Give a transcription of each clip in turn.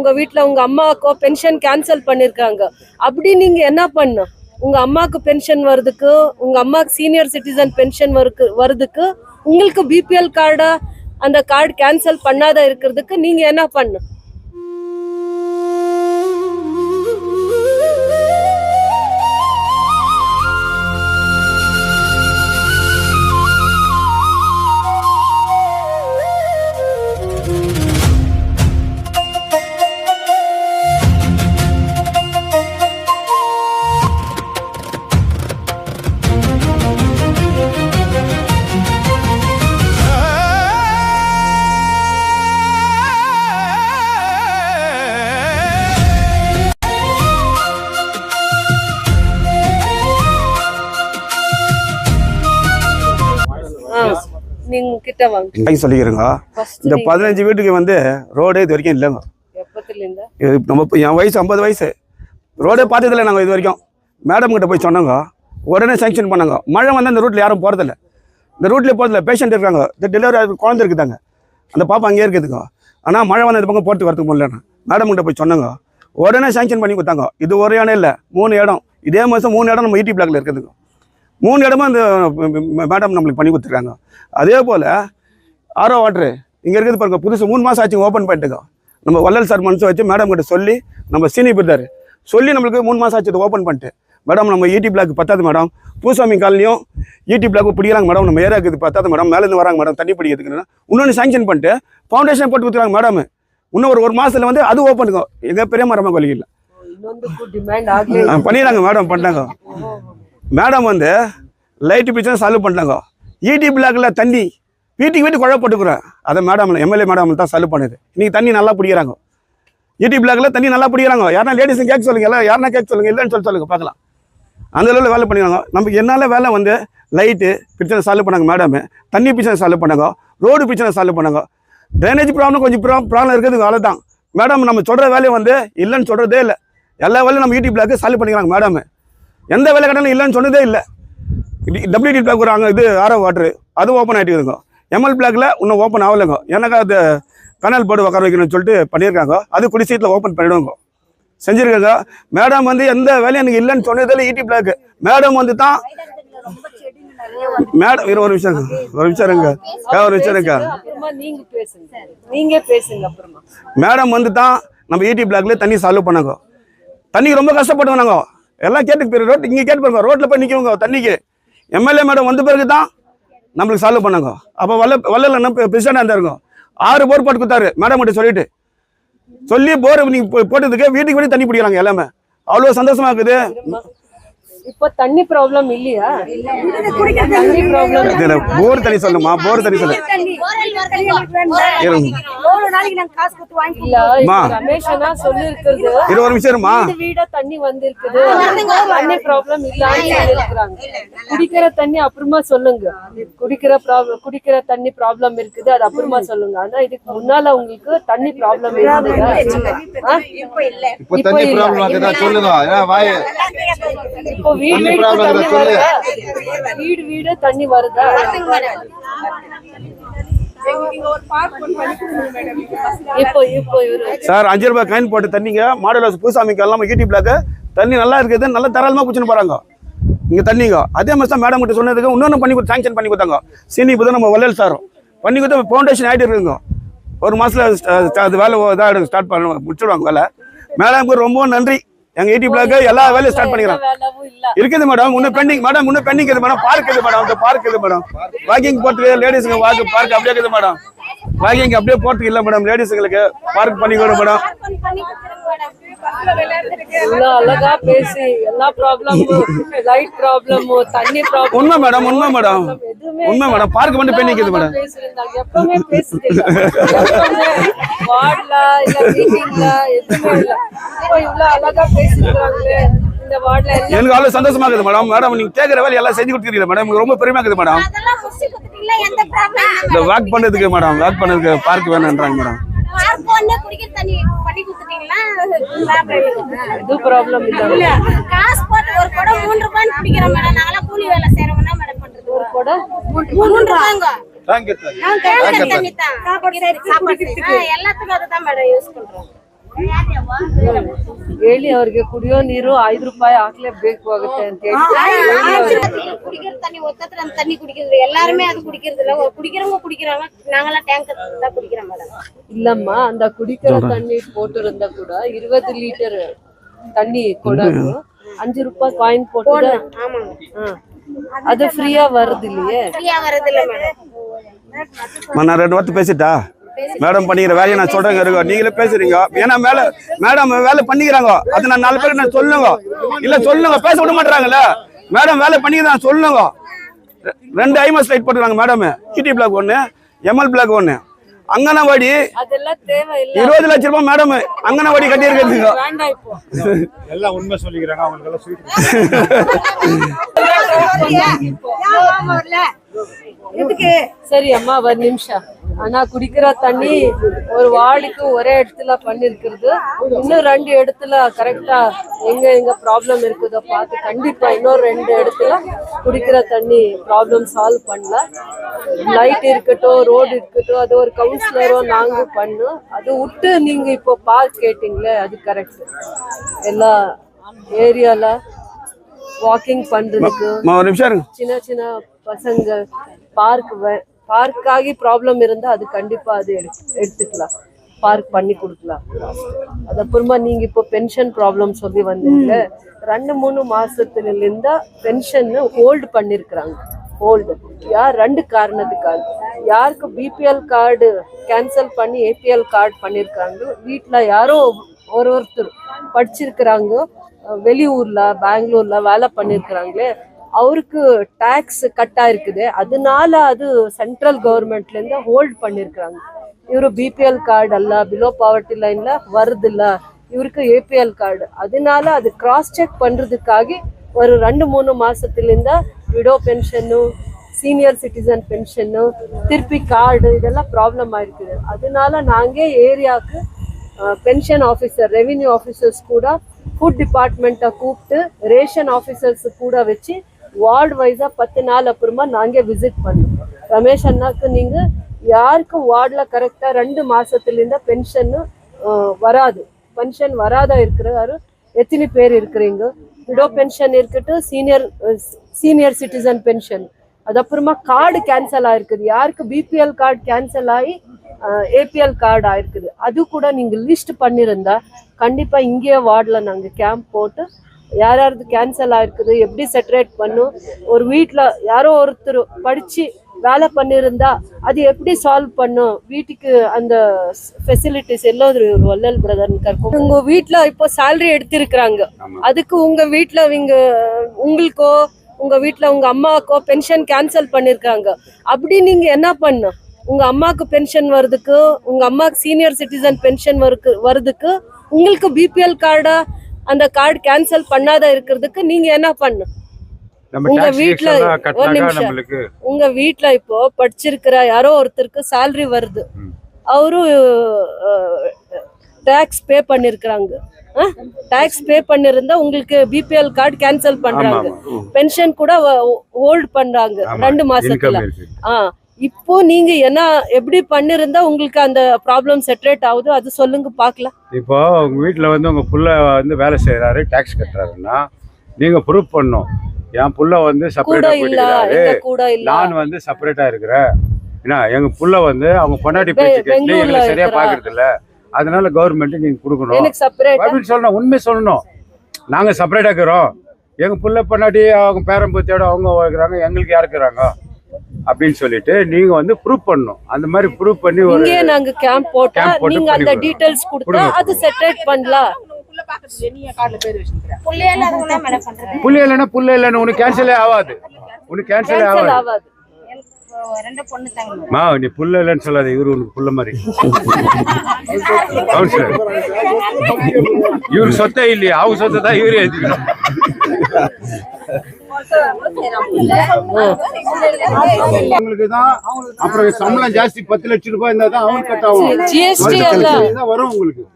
உங்க வீட்டுல உங்க அம்மாவுக்கோ பென்ஷன் கேன்சல் பண்ணிருக்காங்க. அப்படி நீங்க என்ன பண்ணும்? உங்க அம்மாவுக்கு பென்ஷன் வருதுக்கு, உங்க அம்மாவுக்கு சீனியர் சிட்டிசன் பென்ஷன் வருதுக்கு, உங்களுக்கு பிபிஎல் கார்டா அந்த கார்டு கேன்சல் பண்ணாத இருக்கிறதுக்கு நீங்க என்ன பண்ணும்? நீங்க கிட்ட வாங்க சொல்லிக்கிறேங்க. இந்த 15 வீட்டுக்கு வந்து ரோடே இது வரைக்கும் இல்லைங்க. நம்ம என் வயசு 50 வயசு, ரோடே பார்த்ததில்லை நாங்கள் இது வரைக்கும். மேடம் கிட்ட போய் சொன்னாங்க, உடனே சேங்ஷன் பண்ணாங்க. மழை வந்து அந்த ரூட்டில் யாரும் போகிறதில்ல, இந்த ரூட்லேயே போகிறதில்ல. பேஷண்ட் இருக்காங்க, இந்த டெலிவரி குழந்தை இருக்குதாங்க, அந்த பாப்பா அங்கேயே இருக்குதுங்க. ஆனால் மழை வந்து இந்த பக்கம் போகிறதுக்கு வரதுக்கு முடியல. மேடம் கிட்ட போய் சொன்னாங்க, உடனே சேங்ஷன் பண்ணி கொடுத்தாங்க. இது ஒரு இடம் இல்லை, 3 இடம். இதே மாதம் 3 இடம் நம்ம ஈடி பிளாக்ல இருக்குதுங்க. 3 இடமும் அந்த மேடம் நம்மளுக்கு பண்ணி கொடுத்துருக்காங்க. அதே போல் ஆரோ வாட்ரு இங்கே இருக்குது பாருங்க, புதுசு 3 மாதம் ஆச்சு ஓப்பன் பண்ணிட்டுங்க. நம்ம வள்ளல் சார் மனசு வச்சு மேடம் கிட்ட சொல்லி, நம்ம சீனி பிரித்தார் சொல்லி நம்மளுக்கு 3 மாதம் ஆச்சு ஓப்பன் பண்ணிட்டு. மேடம் நம்ம ஈடி பிளாக் பத்தாது மேடம், பூசாமி காலனியும் ஈடி பிளாக் பிடிக்கிறாங்க மேடம், நம்ம ஏரியாவுக்கு இது பத்தாது மேடம், மேலேருந்து வராங்க மேடம் தண்ணி பிடிக்கிறதுக்கு. இன்னொன்று சாங்ஷன் பண்ணிட்டு ஃபவுண்டேஷன் போட்டு கொடுத்துருக்காங்க மேடம். இன்னும் ஒரு மாதத்தில் வந்து அது ஓப்பன் இருக்கும். எங்கள் பெரிய மரமாக கொலிக்கல பண்ணிடுறாங்க மேடம், பண்ணிட்டாங்க மேடம். வந்து லைட்டு பிரச்சனை சால்வ் பண்ணிட்டாங்க. ஈடி பிளாக்ல தண்ணி வீட்டுக்கு குழப்பட்டுக்குறேன். அதை மேடம் எம்எல்ஏ மேடம் தான் சால்வ் பண்ணுது. இன்னைக்கு தண்ணி நல்லா பிடிக்கிறாங்க. ஈடி பிளாக்ல தண்ணி நல்லா பிடிக்கிறாங்க. யாருன்னா லேடிஸ் கேட்க சொல்லுங்க, எல்லாம் யாருன்னா கேட்க சொல்லுங்க, இல்லைன்னு சொல்லுங்க பார்க்கலாம். அந்த அளவில் வேலை பண்ணிடுறாங்க. நமக்கு என்னால் வேலை வந்து லைட்டு பிரச்சனை சால்வ் பண்ணாங்க மேடம், தண்ணி பிரச்சனை சால்வ் பண்ணாங்க, ரோடு பிரச்சனை சால்வ் பண்ணாங்க, ட்ரைனேஜ் ப்ராப்ளம் கொஞ்சம் ப்ராப்ளம் இருக்குது, அவ்வளோ தான் மேடம். நம்ம சொல்கிற வேலையை வந்து இல்லைன்னு சொல்கிறதே இல்லை. எல்லா வேலையும் நம்ம ஈடி பிளாக்கு சால்வ் பண்ணிக்கிறாங்க மேடம். எந்த வேலை கட்டாலும் இல்லைன்னு சொன்னதே இல்லை. டபிள்யூடி பிளாக் வராங்க, இது ஆரோ வாட்ரு அது ஓப்பன் ஆகிட்டு இருக்குங்க. எம்எல் பிளாக்ல இன்னும் ஓப்பன் ஆகலைங்க. எனக்கு அது கனல் போர்டு உட்கார வைக்கணும்னு சொல்லிட்டு பண்ணியிருக்காங்க. அது குடிசீட்டில் ஓப்பன் பண்ணிவிடுவாங்க, செஞ்சுருக்காங்க மேடம். வந்து எந்த வேலையும் எனக்கு இல்லைன்னு சொன்னதில்லை ஈடி பிளாக். மேடம் வந்து தான் மேடம் ஒரு நிமிஷம் இருங்க. மேடம் வந்து தான் நம்ம ஈடி பிளாக்ல தண்ணி சால்வ் பண்ணாங்க. தண்ணிக்கு ரொம்ப கஷ்டப்பட்டு நாங்க எல்லாம் கேட்டு ரோட் இங்கே கேட்டு பாருங்க, ரோட்டில் போய் நிற்கவங்க தண்ணிக்கு. எம்எல்ஏ மேடம் வந்த பிறகு தான் நம்மளுக்கு சால்வ் பண்ணாங்க. அப்போ வள்ளல் என்ன பிரசிடண்டாக இருந்தாருங்க. 6 போர் போட்டு கொடுத்தாரு மேடம் கிட்ட சொல்லிட்டு சொல்லி போர் நீங்க போட்டதுக்கு வீட்டுக்கு தண்ணி பிடிக்கிறாங்க எல்லாமே. அவ்வளோ சந்தோஷமா இருக்குது. இப்போ தண்ணி ப்ராப்ளம் இல்லையா? தண்ணி ப்ராப்ளம் போர் தண்ணி சொல்லுமா, போர் தண்ணி சொல்லு. வீட தண்ணி வந்திருக்குது, தண்ணி ப்ராப்ளம் இல்ல. குடிக்கிற தண்ணி அப்புறமா சொல்லுங்க, குடிக்கிற தண்ணி ப்ராப்ளம் இருக்குது, அது அப்புறமா சொல்லுங்க. ஆனா இதுக்கு முன்னால உங்களுக்கு தண்ணி ப்ராப்ளம் இப்போ வீடு தண்ணி வருதா? சார் 5 ரூபாய் காயின் போட்டு தண்ணிங்க மாடல் ஹவுஸ் பூசாமிக்கு எல்லாம் ஈடி பிளாக் தண்ணி நல்லா இருக்குது, நல்லா தாராளமாக குடிச்சுன்னு போறாங்க இங்க தண்ணிங்க. அதே மாதிரி தான் மேடம் கிட்ட சொன்னதுக்கு இன்னொன்று பண்ணி கொடுத்து சாங்ஷன் பண்ணி கொடுத்தாங்க. சீனி இப்போ நம்ம வள்ளல் சாரும் பண்ணி கொடுத்து ஃபவுண்டேஷன் ஆகிட்டு இருக்குங்க. ஒரு மாசத்துல அது வேலை இதாக ஸ்டார்ட் பண்ண முடிச்சுடுவாங்க வேலை. மேடம் ரொம்ப நன்றி. எங்க ஈடி பிளாக் எல்லா வேலையும் ஸ்டார்ட் பண்ணிக்கிறோம் இருக்குது மேடம். இன்னும் பெண்டிங் மேடம், இன்னும் பெண்டிங் இருக்குது மேடம். பார்க் இருக்குது மேடம், அந்த பார்க் இருக்குது மேடம். வாக்கிங் போறதுக்கு லேடிஸுங்க பார்க் அப்படியே இருக்குது மேடம். வாக்கிங் அப்படியே போறதுக்கு இல்லை மேடம், லேடிஸுங்களுக்கு பார்க் பண்ணி கொடுங்க மேடம். அழகா பேசி எல்லா ப்ராப்ளமும், லைட் ப்ராப்ளம், தண்ணி ப்ராப்ளம் உண்மை மேடம், உண்மை மேடம், உண்மை மேடம். பார்க் மட்டும் பெண்டிங் இருக்குது மேடம். எப்பவுமே பேசுறீங்க வார்ட்ல இல்ல மீட்டிங்ல எதுவுமே இல்ல. இவ்வளவு அழகா பேசிருக்காங்களே இந்த வார்ட்ல. எனக்கு அவ்வளவு சந்தோஷமா இருக்குது மேடம். மேடம் நீங்க கேட்கிற வேலை எல்லாம் செஞ்சு கொடுத்துருக்கீங்க மேடம், எனக்கு ரொம்ப பெருமையா இருக்குது மேடம். இந்த வாக் பண்ணதுக்கு மேடம், வாக் பண்ணதுக்கு பார்க் வேணும்ன்றாங்க மேடம். இது ப்ராப்ளம் இல்ல. காசு போட்டு ஒரு குடம் 3 ரூபாய் குடிக்கிறோம் மேடம். நாங்களா கூலி வேலை செய்றவங்க மேடம் பண்றது. ஒரு குடம் 3 ரூபாய்ங்க. Thank you. சாப்பாடு எல்லாத்துக்கும் அதுதான் மேடம் யூஸ் பண்றோம். ಹೇಳಿ ಅವ್ರಿಗೆ ಕುಡಿಯೋ ನೀರು 5 ರೂಪಾಯಿ ಹಾಕ್ಲೇಬೇಕು ಆಗುತ್ತೆ ಅಂತ ಹೇಳಿ குடிக்கிற தண்ணி ஒத்தத்துல அந்த தண்ணி குடிக்கிறது எல்லாருமே அது குடிக்கிறது இல்ல குடிக்கிறவங்க குடிக்கிறாங்க நாங்கெல்லாம் டேங்கர் தான் குடிக்கிறோம் மேடம் இல்லம்மா அந்த குடிக்கிற தண்ணி போட்டிருந்தா கூட 20 லிட்டர் தண்ணி கொடாது 5 ரூபாய் காயின் போட்டு ஆமாங்க அது ஃப்ரீயா வருது இல்லையே ஃப்ரீயா வரது இல்ல மேடம் நான் 2 வார்த்தை பேசிட்டா மேடம் பண்ணிக்கிற வேலையை நான் சொல்றேங்க இருக்கோம் நீங்களே பேசுறீங்க ஏன்னா மேடம் வேலை பண்ணிக்கிறாங்க அது நான் 4 பேருக்கு நான் சொல்லுங்க இல்ல சொல்லுங்க பேச விட மாட்டாங்கல்ல மேடம் வேலை பண்ணிக்கிறேன் சொல்லுங்க 2 ஐமஸ் லைட் போட்டுறாங்க மேடம் கிட்டி பிளாக் 1 எம்எல் பிளாக் 1 அங்கனவாடி அதெல்லாம் தேவையில்லை 20 லட்சம் ரூபாய் மேடம் அங்கனவாடி கட்டி இருக்கிறதுங்க வேண்டாம் இப்போ எல்லாம் உண்மை சொல்லிக்கிறாங்க அவங்களுக்கு எல்லாம் ஸ்வீட் சரி அம்மா ஒரு நிமிஷம் ஆனா குடிக்கிற தண்ணி ஒரு வார்டுக்கு ஒரே இடத்துல பண்ணிருக்கிறது இன்னும் 2 இடத்துல கரெக்டா எங்க ப்ராப்ளம் இருக்குதோ பார்த்து கண்டிப்பா இன்னொரு 2 இடத்துல குடிக்கிற தண்ணி ப்ராப்ளம் சால்வ் பண்ணலாம் லைட் இருக்கட்டும் ரோடு இருக்கட்டும் அது ஒரு கவுன்சிலரோ நாங்க பண்ணோம் அது விட்டு நீங்க இப்போ பார்க் கேட்டீங்களே அது கரெக்ட் எல்லா ஏரியால வாக்கிங் பண்றதுக்கு ஒரு நிமிஷம் இருங்க சின்ன சின்ன பசங்க பார்க்காகி ப்ராப்ளம் இருந்தா அது கண்டிப்பா அது எடுத்துக்கலாம் பார்க் பண்ணி கொடுக்கலாம் அது அப்புறமா நீங்க இப்போ பென்ஷன் ப்ராப்ளம் சொல்லி வந்தீங்க 2-3 மாசத்துல இருந்தா பென்ஷன் ஹோல்டு பண்ணிருக்கிறாங்க ஹோல்டு யார் 2 காரணத்துக்காக யாருக்கு பிபிஎல் கார்டு கேன்சல் பண்ணி ஏபிஎல் கார்டு பண்ணிருக்காங்க வீட்டுல யாரோ ஒருத்தர் படிச்சிருக்கிறாங்க வெளியூர்ல பெங்களூர்ல வேலை பண்ணிருக்கிறாங்களே அவருக்கு டாக்ஸ் கட் ஆயிருக்குது அதனால அது சென்ட்ரல் கவர்மெண்ட்ல இருந்து ஹோல்ட் பண்ணிருக்காங்க இவரு பிபிஎல் கார்டு அல்ல பிலோ பாவர்ட்டி லைன்ல வருது இல்ல இவருக்கு ஏபிஎல் கார்டு அதனால அது கிராஸ் செக் பண்றதுக்காக ஒரு 2-3 மாசத்துல இருந்தா widow pension senior citizen pension திருப்பி கார்டு இதெல்லாம் ப்ராப்ளம் ஆயிருக்குது அதனால நாங்க ஏரியாவுக்கு பென்ஷன் ஆஃபீஸர் ரெவென்யூ ஆஃபீஸர்ஸ் கூட ஃபுட் டிபார்ட்மெண்ட்டை கூப்பிட்டு ரேஷன் ஆஃபீஸர்ஸ் கூட வச்சு வார்டு வைஸா 10 நாள் அப்புறமா நாங்க விசிட் பண்ணோம் ரமேஷ் அண்ணாக்கு நீங்க யாருக்கு வார்டுல கரெக்டா 2 மாசத்துல இருந்தா பென்ஷன் வராது பென்ஷன் வராதா இருக்கிறாரு எத்தனை பேர் இருக்கிறீங்க விடோ பென்ஷன் இருக்கட்டும் சீனியர் சிட்டிசன் பென்ஷன் அது அப்புறமா கார்டு கேன்சல் ஆயிருக்குது யாருக்கு பிபிஎல் கார்டு கேன்சல் ஆகி ஏபிஎல் கார்டு ஆயிருக்குது அது கூட நீங்க லிஸ்ட் பண்ணிருந்தா கண்டிப்பா இங்கே வார்டுல நாங்க கேம்ப் போட்டு யாராவது கேன்சல் ஆயிருக்குது எப்படி செட்டரேட் பண்ணும் ஒரு வீட்டுல யாரோ ஒருத்தர் படிச்சு வேலை பண்ணிருந்தா அது எப்படி சால்வ் பண்ணும் வீட்டுக்கு அந்த ஃபெசிலிட்டிஸ் எல்லாம் வல்லல் பிரதர் கற்கும் உங்க வீட்டுல இப்போ சேலரி எடுத்திருக்கிறாங்க அதுக்கு உங்க வீட்டுல உங்களுக்கோ உங்க வீட்டுல உங்க அம்மாக்கோ பென்ஷன் கேன்சல் பண்ணிருக்காங்க அப்படி நீங்க என்ன பண்ணும் உங்க அம்மாக்கு பென்ஷன் வருதுக்கு உங்க அம்மாக்கு சீனியர் சிட்டிசன் பென்ஷன் வருதுக்கு உங்களுக்கு பிபிஎல் கார்டா அந்த கார்டு கேன்சல் பண்ணாத இருக்கிறதுக்கு நீங்க என்ன பண்ணும் உங்க வீட்டுல ஒரு நிமிஷம் உங்க வீட்டுல இப்போ படிச்சிருக்கிற யாரோ ஒருத்தருக்கு சேலரி வருது அவரு டாக்ஸ் பே பண்ணிருக்கிறாங்க டாக்ஸ் பே பண்ணிருந்தா உங்களுக்கு பிபிஎல் கார்டு கேன்சல் பண்றாங்க பென்ஷன் கூட ஹோல்ட் பண்றாங்க 2 மாசத்துல இப்போ நீங்க என்ன எப்படி பண்ணிருந்தா உங்களுக்கு அந்த ப்ராப்ளம் செட்டரேட் ஆகுது அது சொல்லுங்க பார்க்கலாம் இப்போ உங்க வீட்டுல வந்து உங்க புள்ள வந்து வேலை செய்யறாரு டாக்ஸ் கட்டுறாருன்னா நீங்க ப்ரூஃப் பண்ணணும் என் புள்ள வந்து செப்பரேட்டா போயிட்டு நான் வந்து செப்பரேட்டா இருக்கிறேன் ஏன்னா எங்க புள்ள வந்து அவங்க பொண்டாட்டி பேச்சு கேட்டு எங்களை சரியா பாக்குறது இல்ல அதனால கவர்மெண்ட் நீங்க கொடுக்கணும் அப்படின்னு சொல்லணும் உண்மை சொல்லணும் நாங்க செப்பரேட்டா இருக்கிறோம் எங்க புள்ள பொண்டாட்டி அவங்க பேரம்பத்தியோட அவங்க இருக்கிறாங்க எங்களுக்கு யார் இருக்கிறாங்க அப்படின்னு சொல்லிட்டு நீங்க வந்து ப்ரூஃப் பண்ணணும் அந்த மாதிரி ப்ரூஃப் பண்ணி ஒரு நாங்க கேம்ப் போட்டா நீங்க அந்த டீடைல்ஸ் கொடுத்தா அது செட்டரேட் பண்ணலாம் புள்ள இல்லைன்னா புள்ள இல்லைன்னு உனக்கு கேன்சலே ஆகாது உனக்கு கேன்சலே ஆகாது மா நீ புள்ள இல்லைன்னு சொல்லாத இவரு உனக்கு புள்ள மாதிரி கவுன்சிலர் இவரு சொத்தை இல்லையா அவங்க சொத்தை தான் இவரே எழுதிக்கணும் அவங்களுக்கு தான் அப்புறம் சம்பளம் ஜாஸ்தி 10 லட்சம் ரூபாய் இருந்தா தான் அவங்களுக்கு கட் ஆகும் ஜிஎஸ்டி எல்லாம் வரும் உங்களுக்கு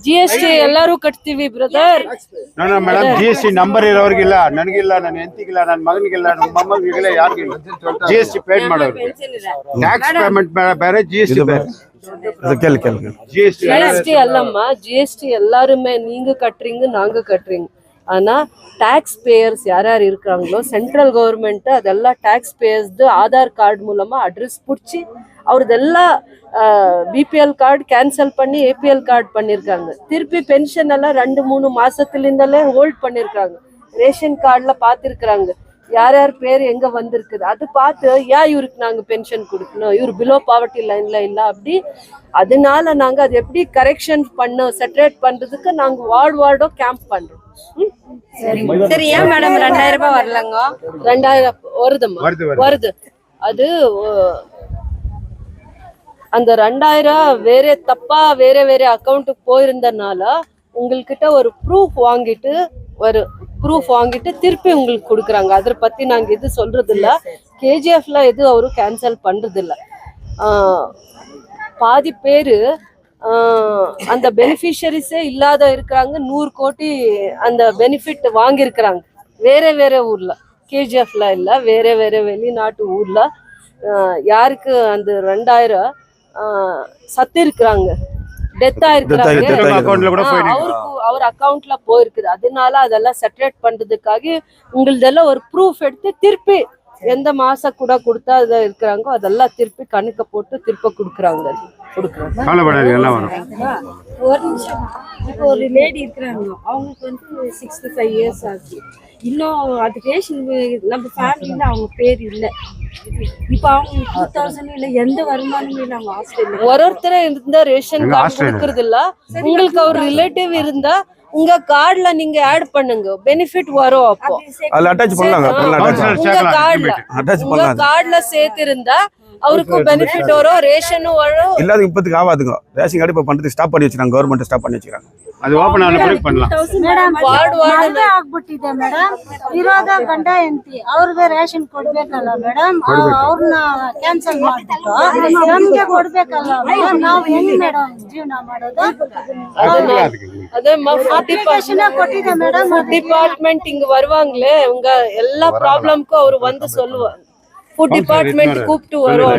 ಜಿಎಸ್ಟಿ ಎಲ್ಲರೂ ಕಟ್ತೀವಿ ಬ್ರದರ್ ಮೇಡಮ್ ಜಿಎಸ್ಟಿ ನಂಬರ್ ಇರೋರ್ಗೆ ಇಲ್ಲ ನನಗಿಲ್ಲ ನನ್ನ ಹೆಂಡತಿಗಿಲ್ಲ ನನ್ನ ಮಗನಿಗಿಲ್ಲ ನನ್ನ ಮೊಮ್ಮಗಳಿಗಿಲ್ಲ ಯಾರಿಗಿಲ್ಲ ಜಿಎಸ್ಟಿ ಪೇಡ್ ಮಾಡೋರು ಟ್ಯಾಕ್ಸ್ ಪೇಮೆಂಟ್ ಬೇರೆ ಜಿಎಸ್ಟಿ ಬೇರೆ கேளு கேளு ஜிஎஸ்டி அல்லம்மா, ஜிஎஸ்டி எல்லாருமே நீங்க கட்டுறீங்க, நாங்க கட்டுறீங்க. ஆனா டாக்ஸ் பேயர்ஸ் யார் யார் இருக்கிறாங்களோ சென்ட்ரல் கவர்மெண்ட் அதெல்லாம் டாக்ஸ் பேயர்ஸ்து ஆதார் கார்டு மூலமா அட்ரஸ் பிடிச்சி அவரதெல்லாம் பிபிஎல் கார்டு கேன்சல் பண்ணி ஏபிஎல் கார்டு பண்ணியிருக்காங்க. திருப்பி பென்ஷன் எல்லாம் 2-3 மாசத்துலேருந்தாலே ஹோல்ட் பண்ணியிருக்காங்க. ரேஷன் கார்டுல பார்த்துருக்குறாங்க யார் யார் பேர் எங்க வந்திருக்குது. அது பார்த்து ஏன் இவருக்கு நாங்க பென்ஷன் கொடுக்கணும், இவர் பிலோ பாவர்ட்டி லைன்ல இல்லை அப்படி. அதனால நாங்க அது எப்படி கரெக்ஷன் பண்ண செட்டரேட் பண்றதுக்கு நாங்க வார்டோ கேம்ப் பண்றோம். சரி, ஏன் மேடம் 2000 ரூபாய் வரலங்க? 2000 வருதுமா, வருது. அது அந்த 2000 வேற தப்பா வேற அக்கௌண்ட்டுக்கு போயிருந்தனால உங்கள்கிட்ட ஒரு ப்ரூஃப் வாங்கிட்டு திருப்பி உங்களுக்கு கொடுக்குறாங்க. அதை பத்தி நாங்க எது சொல்றது இல்ல. கேஜிஎஃப்ல எது அவரும் கேன்சல் பண்றது இல்ல. பாதி பேரு அந்த பெனிஃபிஷரிஸே இல்லாத இருக்கிறாங்க. 100 கோடி அந்த பெனிஃபிட் வாங்கியிருக்கிறாங்க வேற ஊர்ல. கேஜிஎஃப்ல இல்ல, வேற வெளிநாட்டு ஊர்ல. யாருக்கு அந்த 2000 சத்து இருக்கிறாங்க, டெத் ஆயிருக்கிறாங்க, அவர் அக்கௌண்ட்ல போயிருக்குது. அதனால அதெல்லாம் செட்டரேட் பண்றதுக்காக உங்களதெல்லாம் ஒரு ப்ரூஃப் எடுத்து திருப்பி எந்த மாசம் கூட கொடுத்தா அது இருக்கிறாங்களோ அதெல்லாம் திருப்பி கணக்க போட்டு திருப்ப கொடுக்குறாங்க. ஒரு நிமிஷம். இப்போ ஒரு லேடி இருக்கிறாங்க, அவங்களுக்கு வந்து 65 இயர்ஸ் ஆச்சு. இன்னும் அது ரேஷன் நம்ம ஃபேமிலியில அவங்க பேர் இல்லை. இப்போ அவங்க 2000 இல்லை, எந்த வருமானமும் இல்லை. அவங்க ஹாஸ்பிட்டல் ஒருத்தர இருந்தா ரேஷன் கார்டு கொடுக்கறது இல்ல. உங்களுக்கு ஒரு ரிலேட்டிவ் இருந்தா உங்க கார்டுல நீங்க ஆட் பண்ணுங்க, பெனிஃபிட் வரும். அப்போ அதுல அட்டாச் பண்ணலாங்க. உங்க கார்டுல சேர்த்து இருந்தா அவருக்கு பெனிஃபிட் வரும், ரேஷனும் வரும். இல்லாத இப்போதைக்கு ஆகாதுங்க. ரேஷன் கார்டு இப்போ பண்ணுறதுக்கு ஸ்டாப் பண்ணி வச்சுருக்காங்க, கவர்மெண்ட் ஸ்டாப் பண்ணி வச்சுக்கிறாங்க. ಅದು ಓಪನ್ ಆಗಿ ಕ್ಲಿಕ್ பண்ணலாம். ಮೇಡಮ್ ಮದುವೆ ಆಗ್ಬಿಟ್ಟಿದೆ ಮೇಡಮ್, ಇರೋದ ಗಂಡ ಹೆಂಡತಿ, ಅವ್ರಿಗೆ ರೇಷನ್ ಕೊಡ್ಬೇಕಲ್ಲ ಮೇಡಮ್, ಅವ್ರನ್ನ ಕ್ಯಾನ್ಸಲ್ ಮಾಡ್ಬಿಟ್ಟು ನಮ್ಗೆ ಕೊಡ್ಬೇಕಲ್ಲ ಮೇಡಮ್. ನಾವು ಹೆಂಗ್ ಮೇಡಮ್ ಜೀವನ ಮಾಡೋದು? ಅದೇ ಅಪ್ಲಿಕೇಶನ್ ಕೊಟ್ಟಿದೆ ಮೇಡಮ್. ஃபுட் டிபார்ட்மெண்ட் இங்க வருவாங்களே, உங்க எல்லா ப்ராப்ளம்க்கும் அவர் வந்து சொல்லுவாங்க. ஃபுட் டிபார்ட்மெண்ட் கூப்பிட்டு வருவோம்.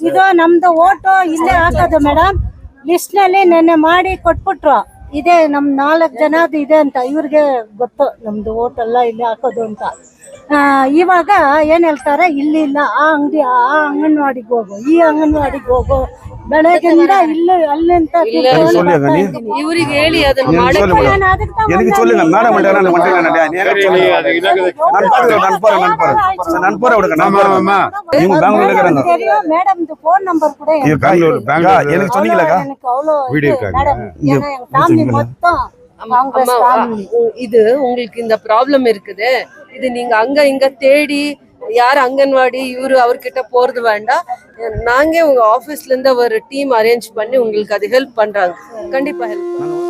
ಇದು ನಮ್ದು ಓಟು ಇಲ್ಲೇ ಹಾಕೋದು ಮೇಡಮ್. ಲಿಸ್ಟ್ ನಲ್ಲಿ ನೆನ್ನೆ ಮಾಡಿ ಕೊಟ್ಬಿಟ್ರು. ಇದೆ ನಮ್ 4 ಜನದ್ದು ಇದೆ ಅಂತ ಇವ್ರಿಗೆ ಗೊತ್ತು, ನಮ್ದು ಓಟ್ ಎಲ್ಲ ಇಲ್ಲೇ ಹಾಕೋದು ಅಂತ. ಇವಾಗ ಏನ್ ಹೇಳ್ತಾರೆ, ಇಲ್ಲಿ ಇಲ್ಲ, ಆ ಅಂಗಡಿ ಆ ಅಂಗನವಾಡಿಗೆ ಹೋಗು, ಈ ಅಂಗನವಾಡಿಗೆ ಹೋಗು, ಬೆಳಗ್ಗೆಯಿಂದ ಇಲ್ಲಿ ಅಲ್ಲಿಂದ இவருக்கு ಹೇಳಿ ಅದನ್ನ எனக்கு சொல்லுங்க மேடம். நான் போறேன் விடுங்க. இவங்க பெங்களூர்ல இருக்கிறாங்க. மேடம் ஃபோன் நம்பர் கூட எனக்கு சொன்னீங்களாக்கா? எனக்கு அவ்வளோ ஃபேமிலி மொத்தம் இது உங்களுக்கு இந்த ப்ராப்ளம் இருக்குது. இது நீங்க அங்க இங்க தேடி யார் அங்கன்வாடி இவரு அவர்கிட்ட போறது வேண்டாம். நாங்க உங்க ஆபீஸ்ல இருந்து ஒரு டீம் அரேஞ்ச் பண்ணி உங்களுக்கு அது ஹெல்ப் பண்றாங்க. கண்டிப்பா ஹெல்ப் பண்ணுவோம்.